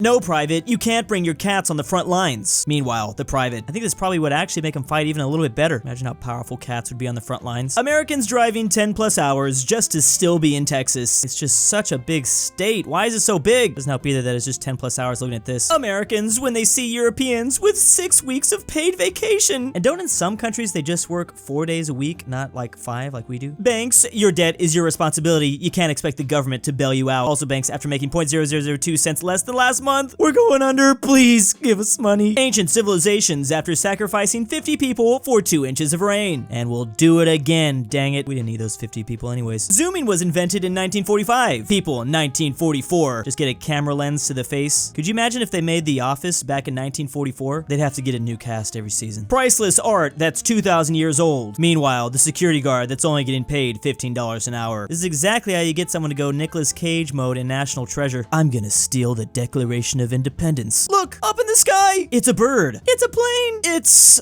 No, Private, you can't bring your cats on the front lines. Meanwhile, the Private, I think this probably would actually make them fight even a little bit better. Imagine how powerful cats would be on the front lines. Americans driving 10 plus hours just to still be in Texas. It's just such a big state. Why is it so big? Doesn't help either that it's just 10 plus hours looking at this. Americans when they see Europeans with 6 weeks of paid vacation. And don't in some countries they just work 4 days a week, not like 5 like we do? Banks, your debt is your responsibility. You can't expect the government to bail you out. Also, banks, after making 0.0002 cents less than last month, we're going under. Please give us money. Ancient civilizations after sacrificing 50 people for 2 inches of rain. And we'll do it again. Dang it. We didn't need those 50 people anyways. Zooming was invented in 1945. People in 1944 just get a camera lens to the face. Could you imagine if they made The Office back in 1944? They'd have to get a new cast every season. Priceless art that's 2,000 years old. Meanwhile, the security guard that's only getting paid $15 an hour. This is exactly how you get someone to go Nicolas Cage mode in National Treasure. I'm gonna steal the Declaration of Independence. Look, up in the sky! It's a bird. It's a plane. It's...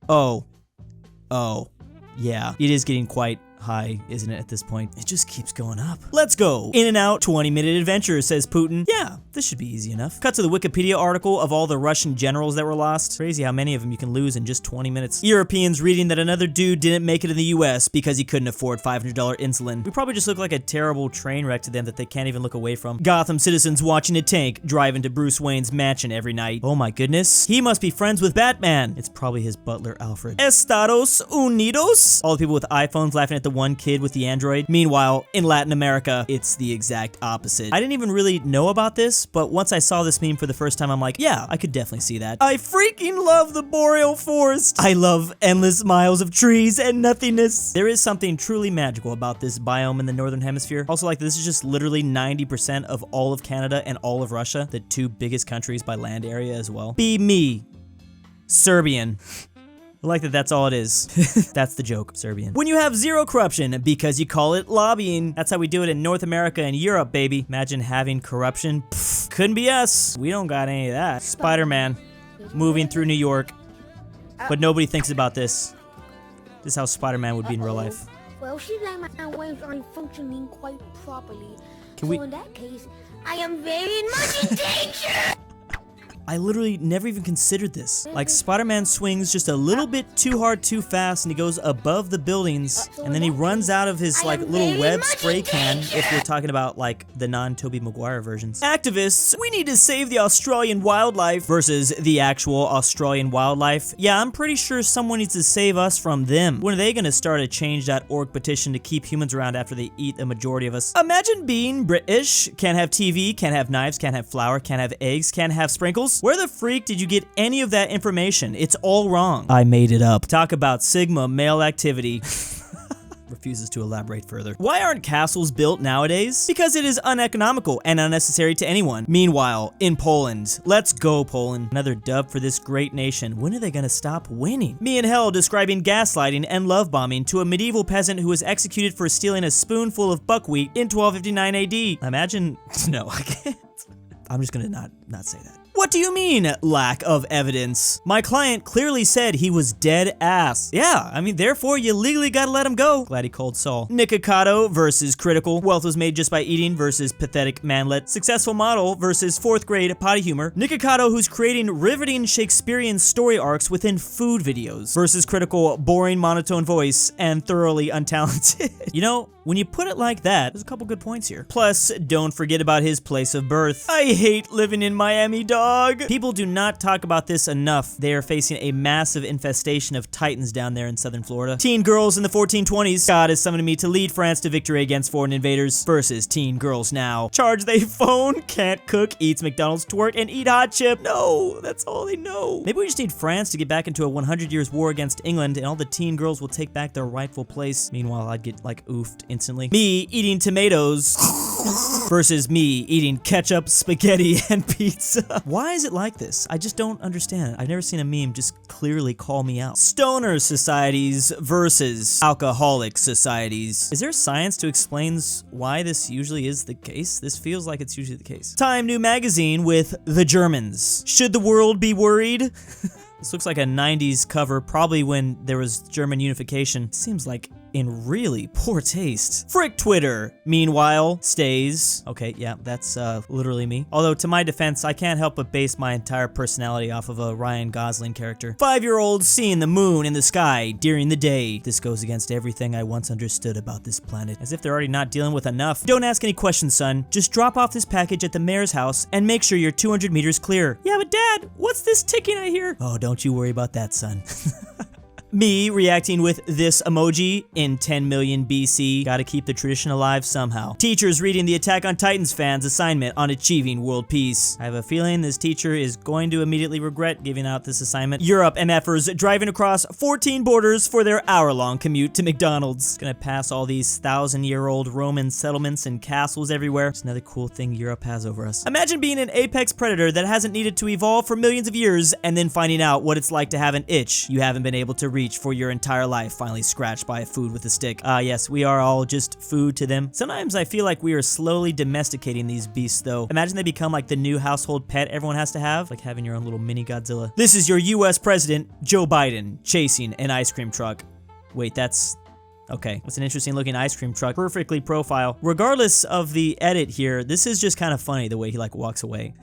Oh. Yeah, it is getting quite high, isn't it, at this point? It just keeps going up. Let's go. In and out, 20-minute adventure, says Putin. Yeah, this should be easy enough. Cut to the Wikipedia article of all the Russian generals that were lost. Crazy how many of them you can lose in just 20 minutes. Europeans reading that another dude didn't make it in the US because he couldn't afford $500 insulin. We probably just look like a terrible train wreck to them that they can't even look away from. Gotham citizens watching a tank drive into Bruce Wayne's mansion every night. Oh my goodness. He must be friends with Batman. It's probably his butler, Alfred. Estados Unidos? All the people with iPhones laughing at the one kid with the Android. Meanwhile, in Latin America, it's the exact opposite. I didn't even really know about this, but once I saw this meme for the first time, I'm like, yeah, I could definitely see that. I freaking love the boreal forest. I love endless miles of trees and nothingness. There is something truly magical about this biome in the northern hemisphere. Also, like, this is just literally 90% of all of Canada and all of Russia, the 2 biggest countries by land area as well. Be me. Serbian. I like that that's all it is. That's the joke, Serbian. When you have zero corruption because you call it lobbying. That's how we do it in North America and Europe, baby. Imagine having corruption. Pfft, couldn't be us. We don't got any of that. Spider-Man moving through New York. But nobody thinks about this. This is how Spider-Man would be in real life. Well, she's like my waves aren't functioning quite properly. So in that case, I am very much in danger! I literally never even considered this. Like, Spider-Man swings just a little bit too hard too fast and he goes above the buildings and then he runs out of his like little web spray can if we're talking about like the non-Tobey Maguire versions. Activists, we need to save the Australian wildlife versus the actual Australian wildlife. Yeah, I'm pretty sure someone needs to save us from them. When are they gonna start a change.org petition to keep humans around after they eat a majority of us? Imagine being British, can't have TV, can't have knives, can't have flour, can't have eggs, can't have sprinkles. Where the freak did you get any of that information? It's all wrong. I made it up. Talk about Sigma male activity. Refuses to elaborate further. Why aren't castles built nowadays? Because it is uneconomical and unnecessary to anyone. Meanwhile, in Poland, let's go Poland. Another dub for this great nation. When are they gonna stop winning? Me and Hell describing gaslighting and love bombing to a medieval peasant who was executed for stealing a spoonful of buckwheat in 1259 AD. Imagine, no, I can't. I'm just gonna not say that. What do you mean, lack of evidence? My client clearly said he was dead ass. Yeah, I mean, therefore, you legally gotta let him go. Glad he called Saul. Nikocado versus critical. Wealth was made just by eating versus pathetic manlet. Successful model versus 4th grade potty humor. Nikocado, who's creating riveting Shakespearean story arcs within food videos. Versus critical, boring, monotone voice and thoroughly untalented. You know, when you put it like that, there's a couple good points here. Plus, don't forget about his place of birth. I hate living in Miami, dog. People do not talk about this enough. They are facing a massive infestation of titans down there in southern Florida. Teen girls in the 1420s. God has summoned me to lead France to victory against foreign invaders. Versus teen girls now. Charge they phone, can't cook, eats McDonald's, twerk, and eat hot chip. No, that's all they know. Maybe we just need France to get back into a 100 years war against England and all the teen girls will take back their rightful place. Meanwhile, I'd get like oofed instantly. Me eating tomatoes versus me eating ketchup, spaghetti, and pizza. Why is it like this? I just don't understand. I've never seen a meme just clearly call me out. Stoner societies versus alcoholic societies. Is there science to explain why this usually is the case? This feels like it's usually the case. Time New Magazine with the Germans. Should the world be worried? This looks like a 90s cover, probably when there was German unification. Seems like in really poor taste. Frick Twitter, meanwhile, stays. Okay, yeah, that's literally me. Although, to my defense, I can't help but base my entire personality off of a Ryan Gosling character. 5-year-old seeing the moon in the sky during the day. This goes against everything I once understood about this planet. As if they're already not dealing with enough. Don't ask any questions, son. Just drop off this package at the mayor's house and make sure you're 200 meters clear. Yeah, but Dad, what's this ticking I hear? Oh, don't you worry about that, son. Me reacting with this emoji in 10 million BC. Gotta keep the tradition alive somehow. Teachers reading the Attack on Titans fans' assignment on achieving world peace. I have a feeling this teacher is going to immediately regret giving out this assignment. Europe MFers driving across 14 borders for their hour-long commute to McDonald's. Gonna pass all these 1,000-year-old Roman settlements and castles everywhere. It's another cool thing Europe has over us. Imagine being an apex predator that hasn't needed to evolve for millions of years and then finding out what it's like to have an itch you haven't been able to reach for your entire life, finally scratched by a food with a stick. Yes, we are all just food to them. Sometimes I feel like we are slowly domesticating these beasts, though. Imagine they become like the new household pet everyone has to have, like having your own little mini Godzilla. This is your US President, Joe Biden, chasing an ice cream truck. Wait, that's... okay, it's an interesting looking ice cream truck, perfectly profile. Regardless of the edit here, this is just kind of funny the way he like walks away.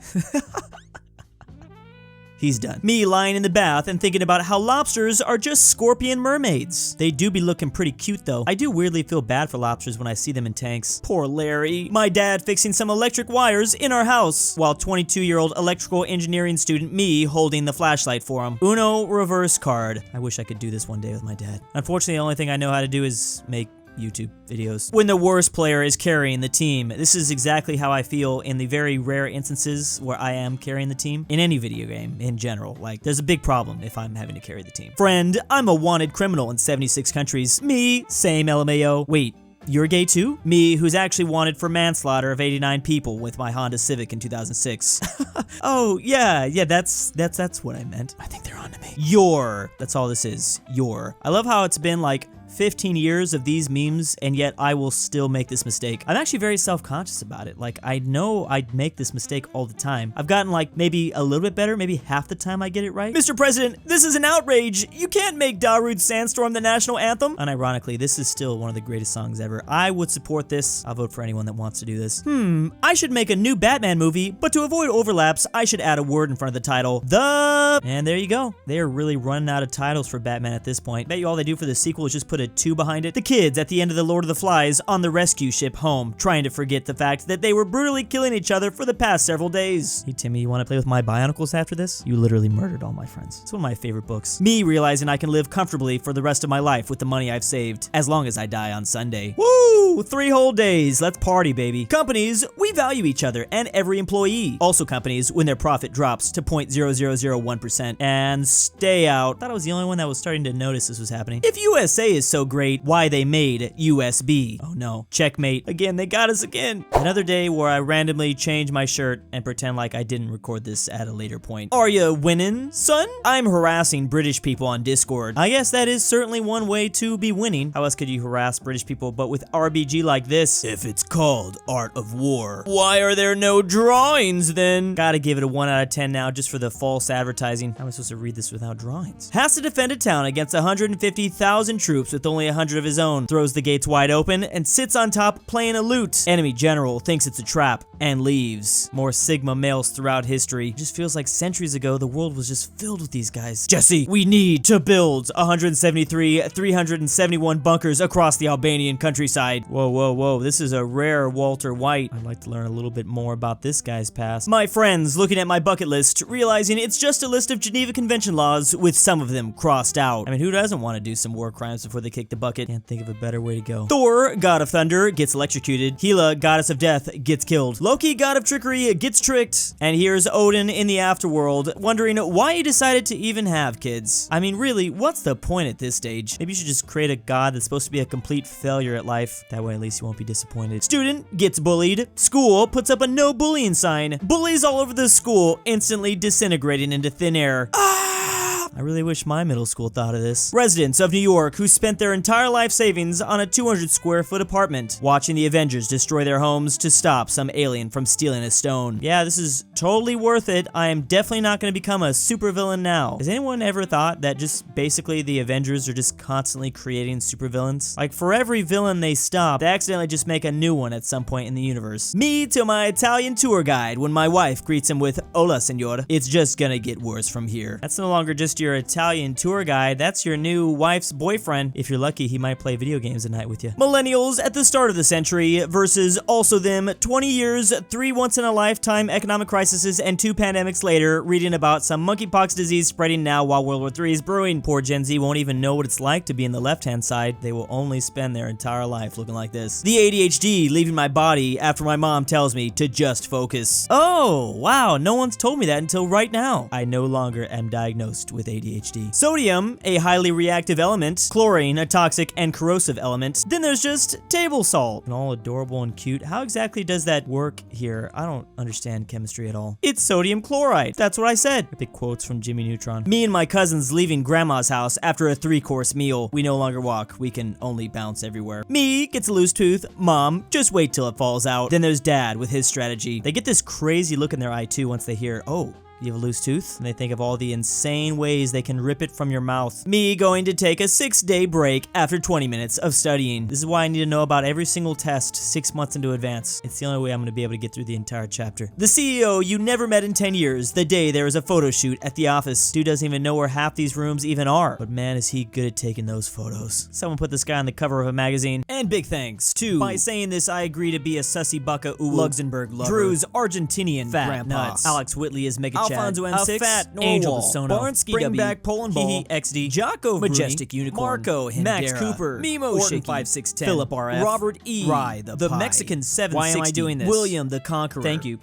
He's done. Me lying in the bath and thinking about how lobsters are just scorpion mermaids. They do be looking pretty cute though. I do weirdly feel bad for lobsters when I see them in tanks. Poor Larry. My dad fixing some electric wires in our house, while 22-year-old electrical engineering student me holding the flashlight for him. Uno reverse card. I wish I could do this one day with my dad. Unfortunately, the only thing I know how to do is make YouTube videos. When the worst player is carrying the team. This is exactly how I feel in the very rare instances where I am carrying the team in any video game in general. Like, there's a big problem if I'm having to carry the team. Friend, I'm a wanted criminal in 76 countries. Me, same LMAO. Wait, you're gay too? Me, who's actually wanted for manslaughter of 89 people with my Honda Civic in 2006. Oh, yeah, that's what I meant. I think they're on to me. Your. That's all this is. Your. I love how it's been like 15 years of these memes, and yet I will still make this mistake. I'm actually very self-conscious about it. Like, I know I'd make this mistake all the time. I've gotten like maybe a little bit better, maybe half the time I get it right. Mr. President, this is an outrage. You can't make Darude Sandstorm the national anthem. Unironically, this is still one of the greatest songs ever. I would support this. I'll vote for anyone that wants to do this. I should make a new Batman movie, but to avoid overlaps, I should add a word in front of the title. And there you go. They are really running out of titles for Batman at this point. Bet you all they do for the sequel is just put a 2 behind it. The kids at the end of the Lord of the Flies on the rescue ship home, trying to forget the fact that they were brutally killing each other for the past several days. Hey Timmy, you want to play with my Bionicles after this? You literally murdered all my friends. It's one of my favorite books. Me realizing I can live comfortably for the rest of my life with the money I've saved, as long as I die on Sunday. Woo! 3 whole days. Let's party, baby. Companies, we value each other and every employee. Also companies, when their profit drops to 0.0001%. And stay out. Thought I was the only one that was starting to notice this was happening. If USA is so great, why they made USB. Oh no. Checkmate. Again, they got us again. Another day where I randomly change my shirt and pretend like I didn't record this at a later point. Are you winning, son? I'm harassing British people on Discord. I guess that is certainly one way to be winning. How else could you harass British people but with RBG like this? If it's called Art of War, why are there no drawings then? Gotta give it a 1 out of 10 now just for the false advertising. How am I supposed to read this without drawings? Has to defend a town against 150,000 troops with only 100 of his own. Throws the gates wide open and sits on top playing a lute. Enemy general thinks it's a trap and leaves. More Sigma males throughout history. It just feels like centuries ago the world was just filled with these guys. Jesse, we need to build 371 bunkers across the Albanian countryside. Whoa, whoa, whoa. This is a rare Walter White. I'd like to learn a little bit more about this guy's past. My friends, looking at my bucket list, realizing it's just a list of Geneva Convention laws with some of them crossed out. I mean, who doesn't want to do some war crimes before they kick the bucket? Can't think of a better way to go. Thor, god of thunder, gets electrocuted. Hela, goddess of death, gets killed. Loki, god of trickery, gets tricked. And here's Odin in the afterworld, wondering why he decided to even have kids. I mean, really, what's the point at this stage? Maybe you should just create a god that's supposed to be a complete failure at life. That way at least you won't be disappointed. Student gets bullied. School puts up a no bullying sign. Bullies all over the school, instantly disintegrating into thin air. I really wish my middle school thought of this. Residents of New York who spent their entire life savings on a 200 square foot apartment, watching the Avengers destroy their homes to stop some alien from stealing a stone. Yeah, this is totally worth it. I am definitely not going to become a supervillain now. Has anyone ever thought that just basically the Avengers are just constantly creating supervillains? Like, for every villain they stop, they accidentally just make a new one at some point in the universe. Me to my Italian tour guide when my wife greets him with "Hola, senor." It's just gonna get worse from here. That's no longer just your Italian tour guide, that's your new wife's boyfriend. If you're lucky, he might play video games at night with you. Millennials at the start of the century versus also them 20 years, 3 once-in-a-lifetime economic crises, and 2 pandemics later, reading about some monkeypox disease spreading now while World War III is brewing. Poor Gen Z won't even know what it's like to be in the left-hand side. They will only spend their entire life looking like this. The ADHD leaving my body after my mom tells me to just focus. Oh, wow, no one's told me that until right now. I no longer am diagnosed with ADHD. Sodium, a highly reactive element. Chlorine, a toxic and corrosive element. Then there's just table salt. And all adorable and cute. How exactly does that work here? I don't understand chemistry at all. It's sodium chloride. That's what I said. Epic quotes from Jimmy Neutron. Me and my cousins leaving grandma's house after a 3-course meal. We no longer walk. We can only bounce everywhere. Me gets a loose tooth. Mom, just wait till it falls out. Then there's Dad with his strategy. They get this crazy look in their eye too once they hear, oh, you have a loose tooth? And they think of all the insane ways they can rip it from your mouth. Me going to take a 6-day break after 20 minutes of studying. This is why I need to know about every single test 6 months into advance. It's the only way I'm going to be able to get through the entire chapter. The CEO you never met in 10 years, the day there is a photo shoot at the office. Dude doesn't even know where half these rooms even are. But man, is he good at taking those photos. Someone put this guy on the cover of a magazine. And big thanks to, by saying this, I agree to be a sussy baka LuxembourgLover. Drew's Argentinian fat grandpa. Nuts. Alex Whitley is Mega Alfonso M6, aPhatNarwhal, Angel Bisono, Barnsky W, bringbackpolandball, XD, Jocko Majestic Unicorn, Marco Max Hindera, Cooper, Mimoshiki, ortin5610, Philipp RF, Robert E, RyeThePie, the Mexican 760, Why am I doing this? William the Conqueror. Thank you.